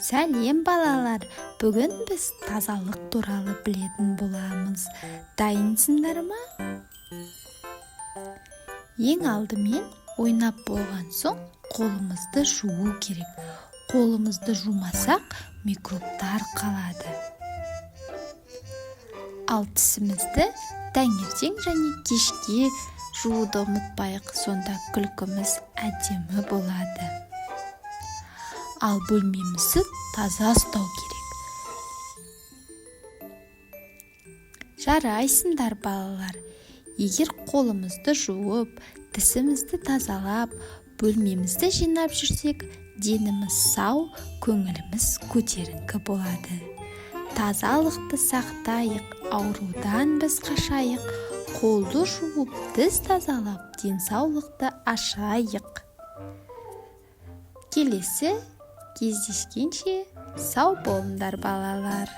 Сәлем балалар, бүгін біз тазалық туралы білетін боламыз. Дайынсыңдар ма? Ең алдымен ойнап болған соң қолымызды жуу керек. Қолымызды жумасақ, микробтар қалады. Ал тісімізді таңертең және кешке жууды ұмытпайық, сонда күлкіміз әдемі болады. Ал бөлмемізді таза ұстау керек. Жарайсыңдар балалар. Егер қолымызды жуып, тісімізді тазалап, бөлмемізді жинап жүрсек, деніміз сау, көңіліміз көтеріңкі болады. Тазалықты сақтайық, аурудан біз қашайық, қолды жуып, тіс тазалап, денсаулықты ашайық. Келесі кездескенше сау болыңдар балалар.